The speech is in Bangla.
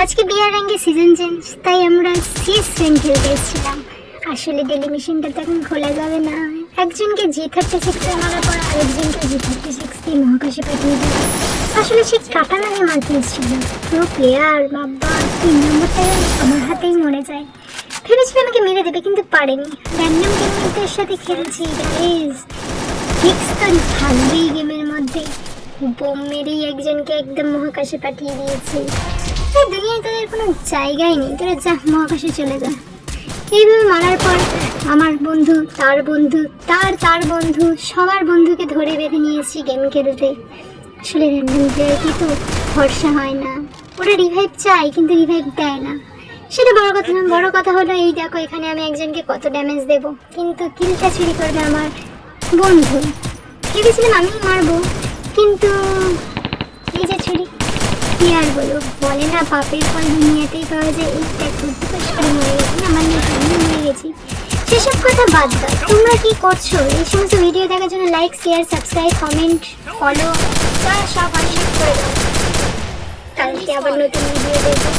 আজকে বিয়ার র্যাঙ্কে সিজন চেঞ্জ, তাই আমরা সিএস র্যাঙ্ক খেলতে এসেছিলাম। আসলে ডেলি মিশনটা তখন খোলা যাবে না, একজনকে G36 মারার পর আরেকজনকে G36 দিয়ে মহাকাশে পাঠিয়ে দেবে। আসলে সে কাটানা নিয়ে মারতে এসেছিল, পুরো প্লেয়ার বাবা 3 নম্বরটা আমার হাতেই মরে যায়। ভেবেছিল আমাকে মেরে দেবে কিন্তু পারেনি। র্যান্ডম টিমমেটদের সাথে খেলছি গাইস, কিক্স তো থাকবেই গেমের মধ্যে। বোম মেরেই একজনকে একদম মহাকাশে পাঠিয়ে দিয়েছি। এই দুনিয়ায় তাদের কোনো জায়গায় নেই, তোরা যা মহাকাশে চলে যা। এইভাবে মারার পর আমার বন্ধু, তার বন্ধু, তার বন্ধু, সবার বন্ধুকে ধরে বেঁধে নিয়েছি গেম খেলতে। আসলে র্যান্ডম প্লেয়ার কি তো ভরসা হয় না, ওরা রিভাইভ চায় কিন্তু রিভাইভ দেয় না, সেটা বড় কথা না। বড় কথা হলো এই দেখো এখানে আমি একজনকে কত ড্যামেজ দেবো, কিন্তু কিলটা চুরি করবে আমার বন্ধু। ভেবেছিলাম আমি মারবো, কিন্তু এই যে ছুরি, কি আর বলো, বলে না পাপের ফল দুনিয়াতেই পাওয়া যায়। এই দেখো বিশেষ করে মরে গেছি না, মানে আমি মরে গেছি। সেসব কথা বাদ দাও, তোমরা কি করছো? এই সমস্ত ভিডিও দেখার জন্য like, share, subscribe, comment, follow সব অনেক করে দাও। কালকে আবার নতুন ভিডিও দেখবো।